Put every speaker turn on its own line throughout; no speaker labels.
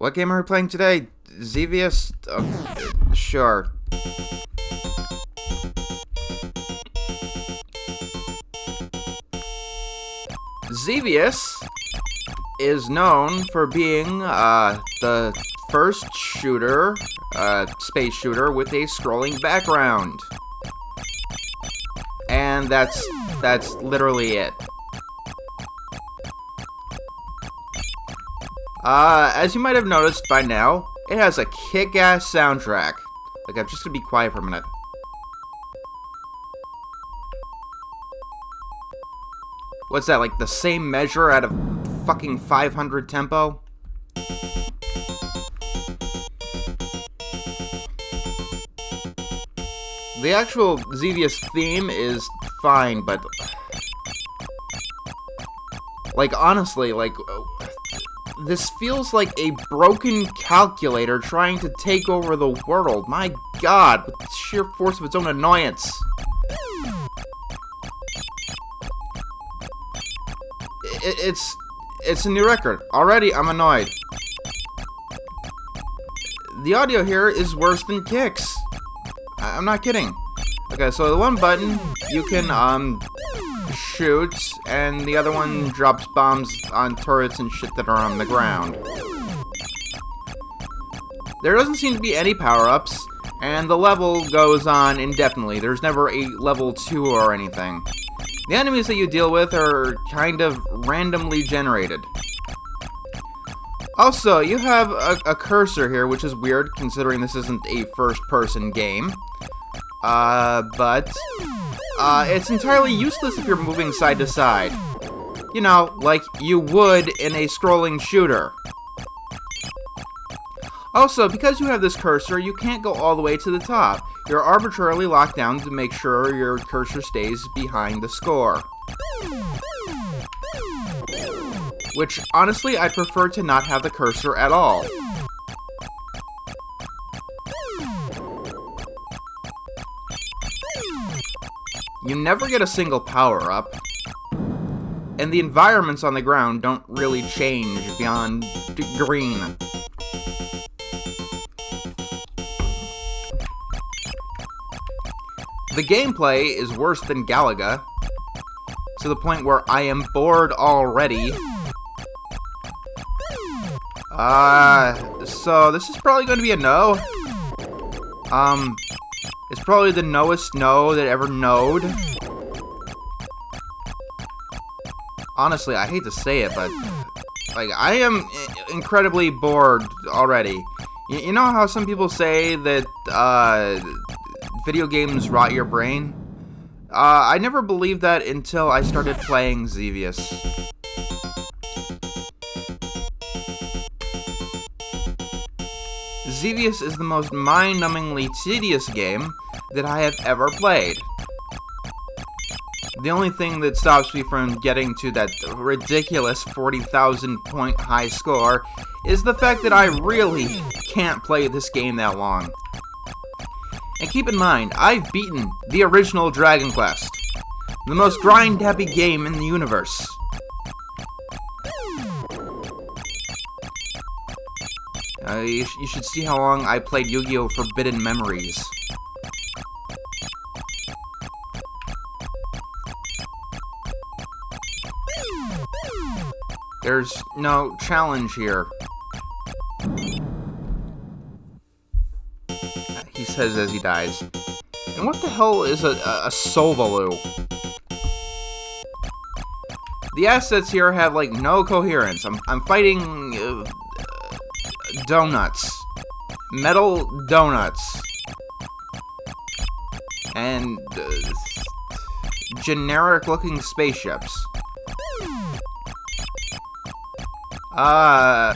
What game are we playing today? Xevious? Sure. Xevious is known for being the first shooter, space shooter with a scrolling background. And that's literally it. As you might have noticed by now, it has a kick-ass soundtrack. Like, I'm just gonna be quiet for a minute. What's that, like the same measure out of fucking 500 tempo? The actual Xevious theme is fine, but... like, honestly, like... this feels like a broken calculator trying to take over the world. My god, with the sheer force of its own annoyance. It's a new record. Already, I'm annoyed. The audio here is worse than Kicks. I'm not kidding. Okay, so the one button, you can, shoot, and the other one drops bombs on turrets and shit that are on the ground. There doesn't seem to be any power-ups, and the level goes on indefinitely. There's never a level 2 or anything. The enemies that you deal with are kind of randomly generated. Also, you have a cursor here, which is weird considering this isn't a first-person game. But it's entirely useless if you're moving side to side. You know, like you would in a scrolling shooter. Also, because you have this cursor, you can't go all the way to the top. You're arbitrarily locked down to make sure your cursor stays behind the score. Which, honestly, I'd prefer to not have the cursor at all. You never get a single power-up, and the environments on the ground don't really change beyond green. The gameplay is worse than Galaga, to the point where I am bored already. So this is probably going to be a no. It's probably the knowest no that ever knowed. Honestly, I hate to say it, but like I am incredibly bored already. You know how some people say that video games rot your brain? I never believed that until I started playing Xevious. Xevious is the most mind-numbingly tedious game that I have ever played. The only thing that stops me from getting to that ridiculous 40,000 point high score is the fact that I really can't play this game that long. And keep in mind, I've beaten the original Dragon Quest, the most grind-happy game in the universe. You should see how long I played Yu-Gi-Oh! Forbidden Memories. There's no challenge here. He says as he dies. And what the hell is a Sovalu? The assets here have, like, no coherence. I'm fighting... donuts. Metal donuts. And generic looking spaceships.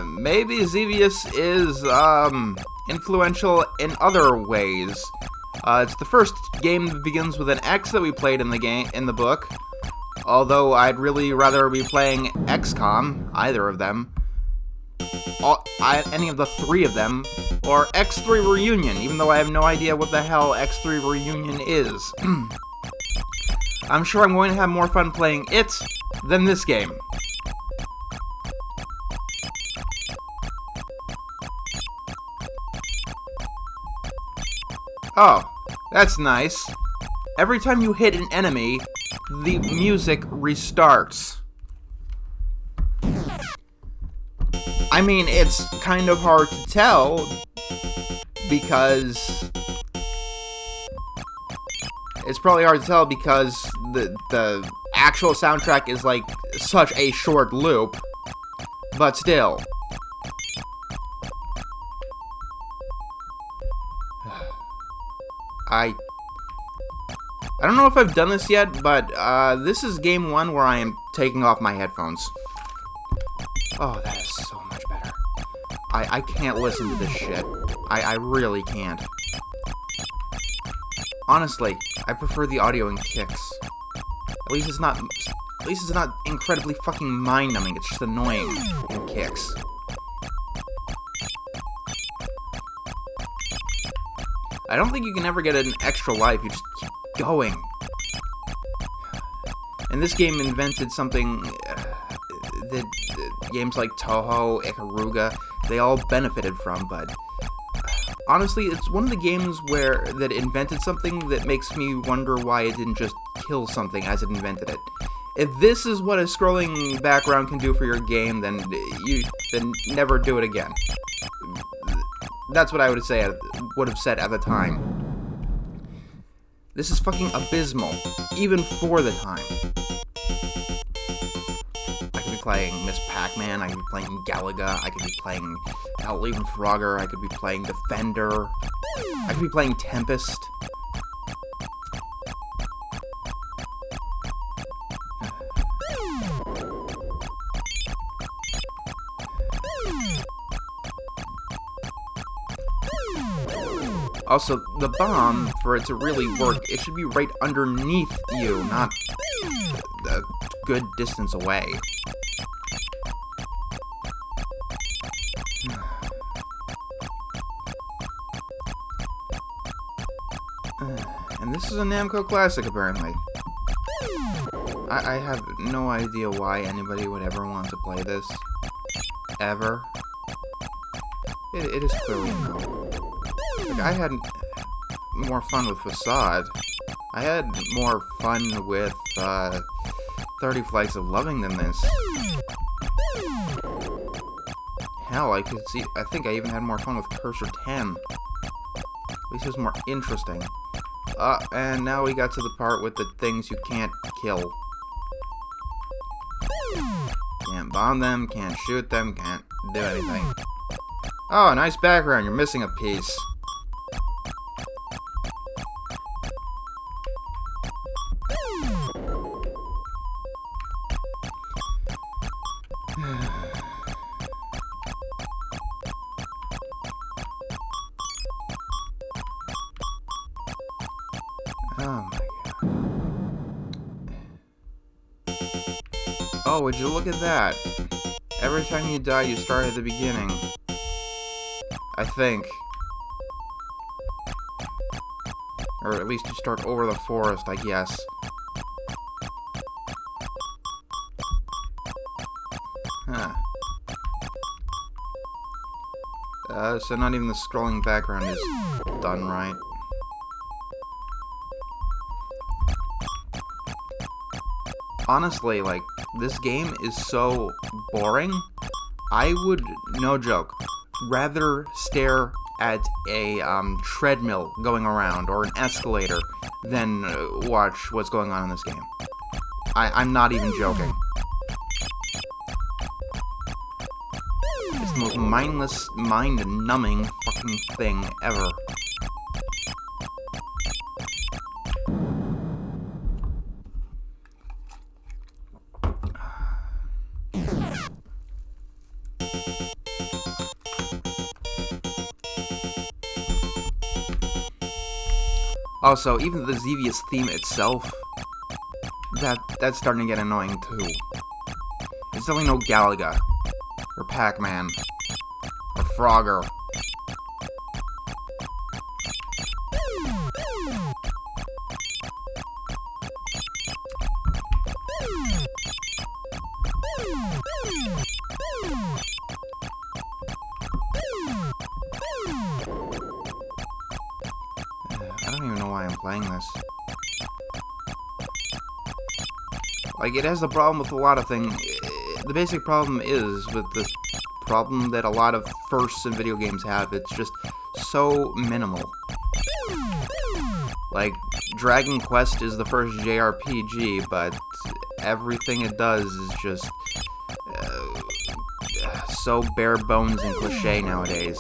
Maybe Xevious is influential in other ways. It's the first game that begins with an X that we played in the book. Although I'd really rather be playing XCOM, either of them. Any of the three of them, or X3 Reunion, even though I have no idea what the hell X3 Reunion is. I'm sure I'm going to have more fun playing it than this game. Oh, that's nice. Every time you hit an enemy, the music restarts. I mean, it's kind of hard to tell because the actual soundtrack is like such a short loop, but still. I don't know if I've done this yet, but this is game 1 where I am taking off my headphones. Oh, that is so much better. I can't listen to this shit. I really can't. Honestly, I prefer the audio in Kicks. At least it's not incredibly fucking mind-numbing. It's just annoying in Kicks. I don't think you can ever get an extra life. You just keep going. And this game invented something that games like Toho, Ikaruga, they all benefited from, but honestly, it's one of the games that invented something that makes me wonder why it didn't just kill something as it invented it. If this is what a scrolling background can do for your game, then never do it again. That's what I would have said at the time. This is fucking abysmal, even for the time. I could be playing Miss Pac-Man, I could be playing Galaga, I could be playing Outleave and Frogger, I could be playing Defender, I could be playing Tempest. Also, the bomb, for it to really work, it should be right underneath you, not a good distance away. And this is a Namco classic, apparently. I have no idea why anybody would ever want to play this. Ever. It is clearly a no. Like, I had more fun with Facade. I had more fun with 30 Flights of Loving than this. Hell, I think I even had more fun with Cursor 10. At least it was more interesting. And now we got to the part with the things you can't kill. Can't bomb them, can't shoot them, can't do anything. Oh, nice background, you're missing a piece. Oh my god. Oh, would you look at that? Every time you die, you start at the beginning. I think. Or at least you start over the forest, I guess. Huh. So not even the scrolling background is done right. Honestly, like, this game is so boring, I would, no joke, rather stare at a treadmill going around or an escalator than watch what's going on in this game. I'm not even joking. It's the most mindless, mind-numbing fucking thing ever. Also, even the Xevious theme itself, that's starting to get annoying too. It's definitely no Galaga, or Pac-Man, or Frogger. playing this. Like, it has the problem with a lot of things. The basic problem is with the problem that a lot of firsts in video games have. It's just so minimal. Like, Dragon Quest is the first JRPG, but everything it does is just so bare bones and cliche nowadays.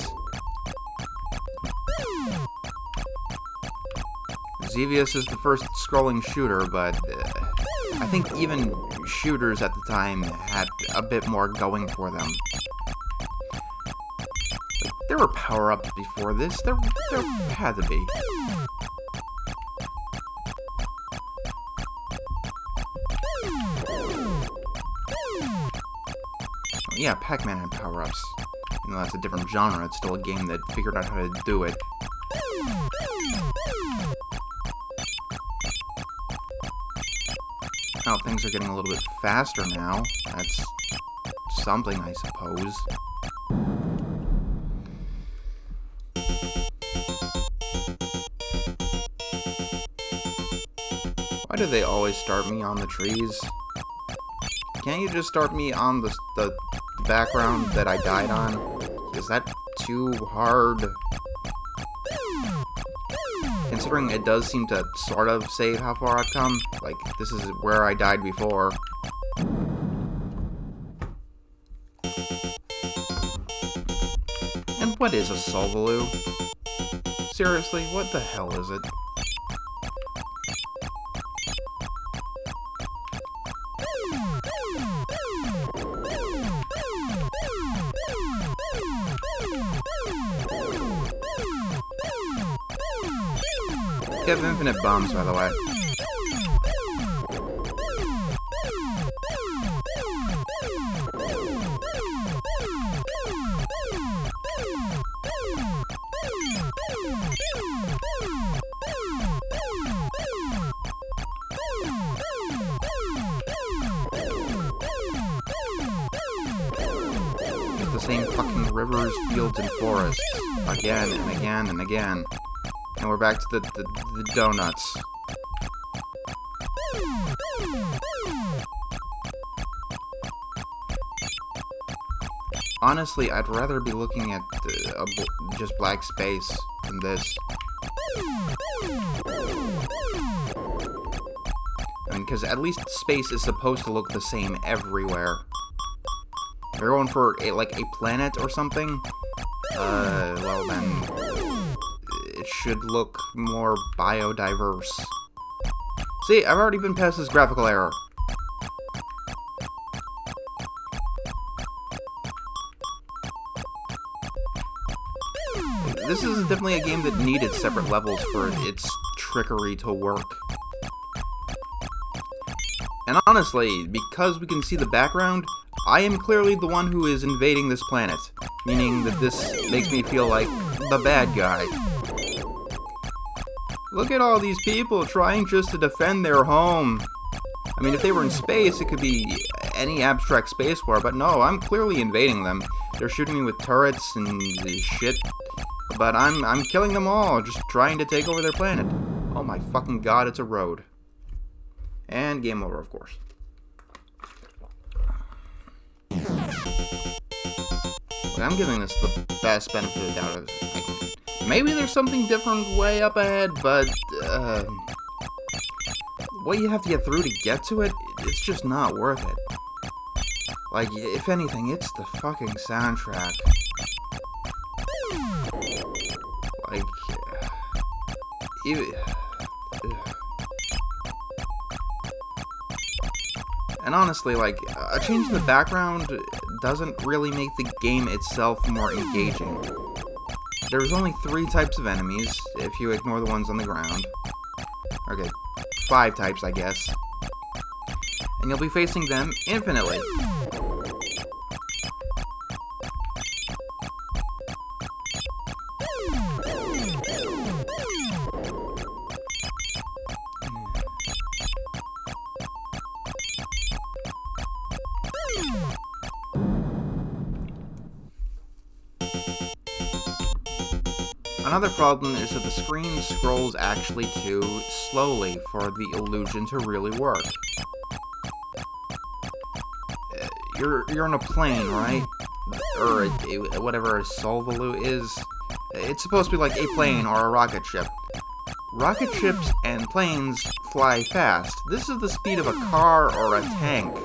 Xevious is the first scrolling shooter, but I think even shooters at the time had a bit more going for them. There were power-ups before this. There had to be. Yeah, Pac-Man had power-ups. Even though that's a different genre, it's still a game that figured out how to do it. Oh, things are getting a little bit faster now. That's something, I suppose. Why do they always start me on the trees? Can't you just start me on the background that I died on? Is that too hard? Considering it does seem to sort of save how far I've come. Like, this is where I died before. And what is a Solvaloo? Seriously, what the hell is it? You have infinite bombs, by the way. It's the same fucking rivers, fields, and forests. Again and again and again. And we're back to the donuts. Honestly, I'd rather be looking at just black space than this. I mean, because at least space is supposed to look the same everywhere. If you're going for like a planet or something, well then, it should look more biodiverse. See, I've already been past this graphical error. This is definitely a game that needed separate levels for its trickery to work. And honestly, because we can see the background, I am clearly the one who is invading this planet. Meaning that this makes me feel like the bad guy. Look at all these people trying just to defend their home. I mean, if they were in space, it could be any abstract space war, but no, I'm clearly invading them. They're shooting me with turrets and shit, but I'm killing them all, just trying to take over their planet. Oh my fucking god, it's a road. And game over, of course. Look, I'm giving this the best benefit of the doubt of it. Maybe there's something different way up ahead, but what you have to get through to get to it, it's just not worth it. Like, if anything, it's the fucking soundtrack. Like, and honestly, like, a change in the background doesn't really make the game itself more engaging. There's only 3 types of enemies, if you ignore the ones on the ground. Okay, 5 types, I guess. And you'll be facing them infinitely. Another problem is that the screen scrolls actually too slowly for the illusion to really work. You're on a plane, right? Or whatever a Solvalu is. It's supposed to be like a plane or a rocket ship. Rocket ships and planes fly fast. This is the speed of a car or a tank,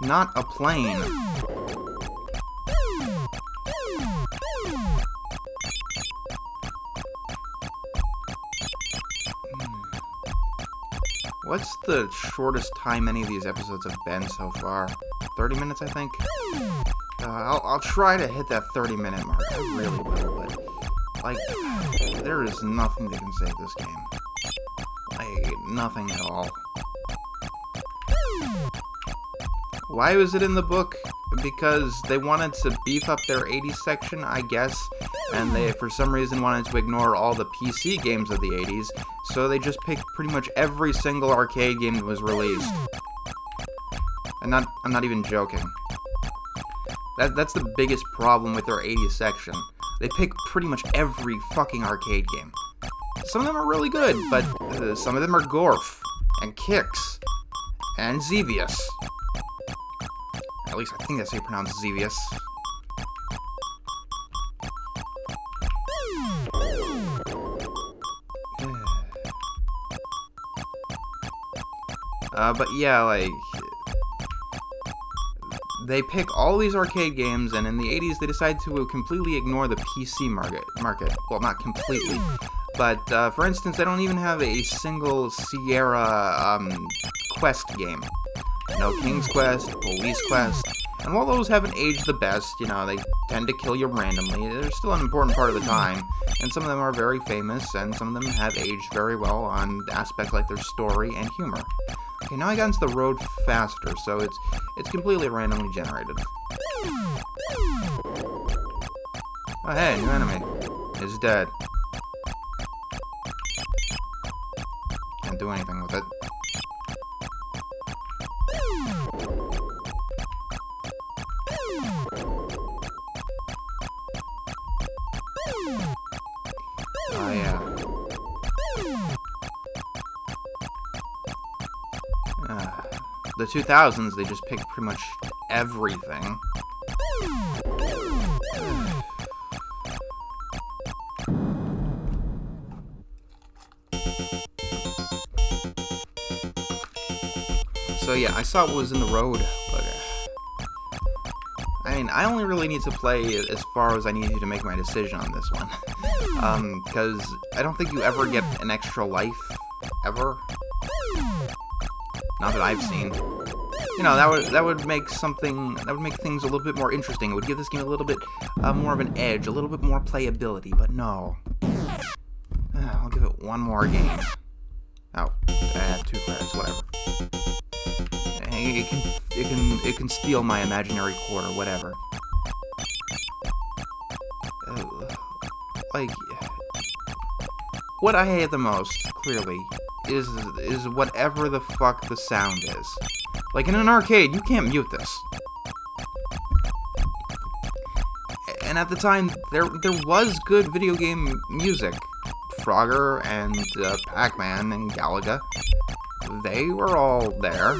not a plane. What's the shortest time any of these episodes have been so far? 30 minutes, I think? I'll try to hit that 30-minute mark. I really will, but, like, there is nothing that can save this game. Like, nothing at all. Why was it in the book? Because they wanted to beef up their 80s section, I guess, and they, for some reason, wanted to ignore all the PC games of the 80s, so they just picked pretty much every single arcade game that was released. I'm not even joking. That's the biggest problem with their 80s section. They pick pretty much every fucking arcade game. Some of them are really good, but some of them are Gorf, and Kix, and Xevious. At least I think that's how you pronounce Xevious. But yeah, like, they pick all these arcade games, and in the 80s they decide to completely ignore the PC market. Well, not completely, but for instance, they don't even have a single Sierra Quest game. No King's Quest, Police Quest, and while those haven't aged the best, you know, they tend to kill you randomly, they're still an important part of the time, and some of them are very famous, and some of them have aged very well on aspects like their story and humor. Okay, now I got into the road faster, so it's completely randomly generated. Oh hey, new enemy. It's dead. Can't do anything with it. Oh yeah. The 2000s, they just picked pretty much everything. So yeah, I saw what was in the road, but I mean, I only really need to play as far as I need to make my decision on this one. Because I don't think you ever get an extra life, ever. Not that I've seen. You know, that would make things a little bit more interesting. It would give this game a little bit more of an edge, a little bit more playability, but no. I'll give it one more game. Oh, 2 credits, whatever. It can steal my imaginary quarter, whatever. Like, what I hate the most, clearly, is whatever the fuck the sound is. Like, in an arcade, you can't mute this. And at the time, there was good video game music. Frogger and Pac-Man and Galaga. They were all there.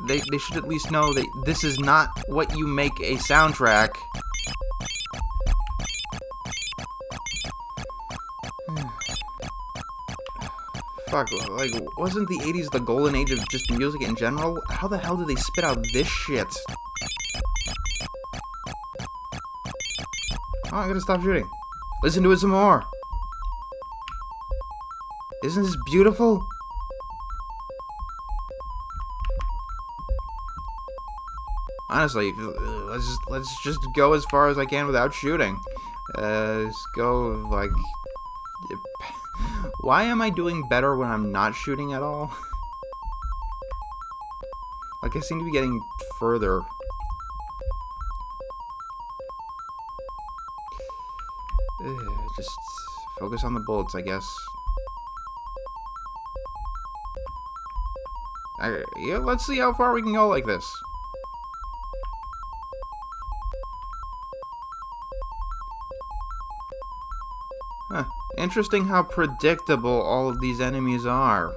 They should at least know that this is not what you make a soundtrack. Fuck, like, wasn't the 80s the golden age of just music in general? How the hell did they spit out this shit? Oh, I gotta stop shooting. Listen to it some more. Isn't this beautiful? Honestly, let's just go as far as I can without shooting. Let's go, like... Why am I doing better when I'm not shooting at all? Like, I seem to be getting further. Just focus on the bullets, I guess. Yeah, let's see how far we can go like this. Huh. Interesting how predictable all of these enemies are.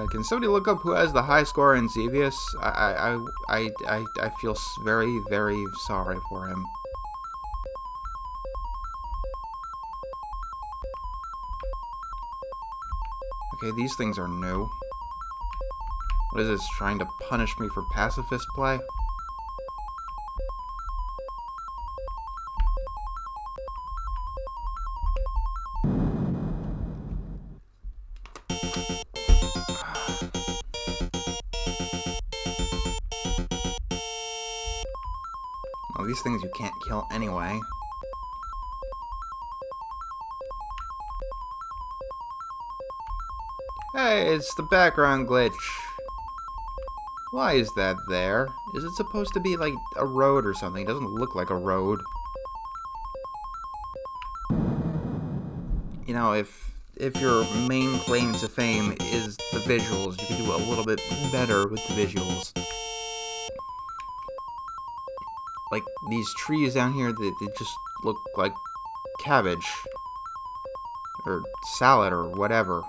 Can somebody look up who has the high score in Xevious? I feel very, very sorry for him. Okay, these things are new. What is this, trying to punish me for pacifist play? Well, these things you can't kill anyway. Hey, it's the background glitch. Why is that there? Is it supposed to be like a road or something? It doesn't look like a road. You know, if your main claim to fame is the visuals, you can do a little bit better with the visuals. Like, these trees down here, they just look like cabbage. Or salad or whatever.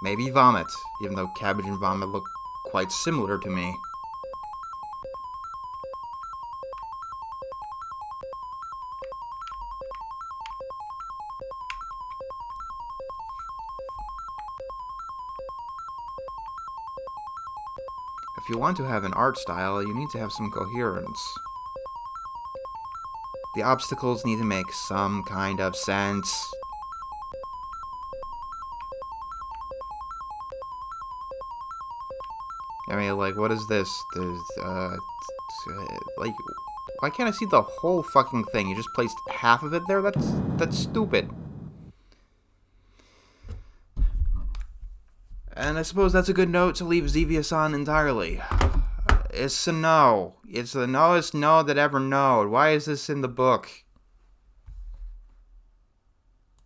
Maybe vomit, even though cabbage and vomit look quite similar to me. If you want to have an art style, you need to have some coherence. The obstacles need to make some kind of sense. I mean, like, what is this? There's, like, why can't I see the whole fucking thing? You just placed half of it there? That's stupid. And I suppose that's a good note to leave Xevious on entirely. It's a no. It's the knowest no that ever knowed. Why is this in the book?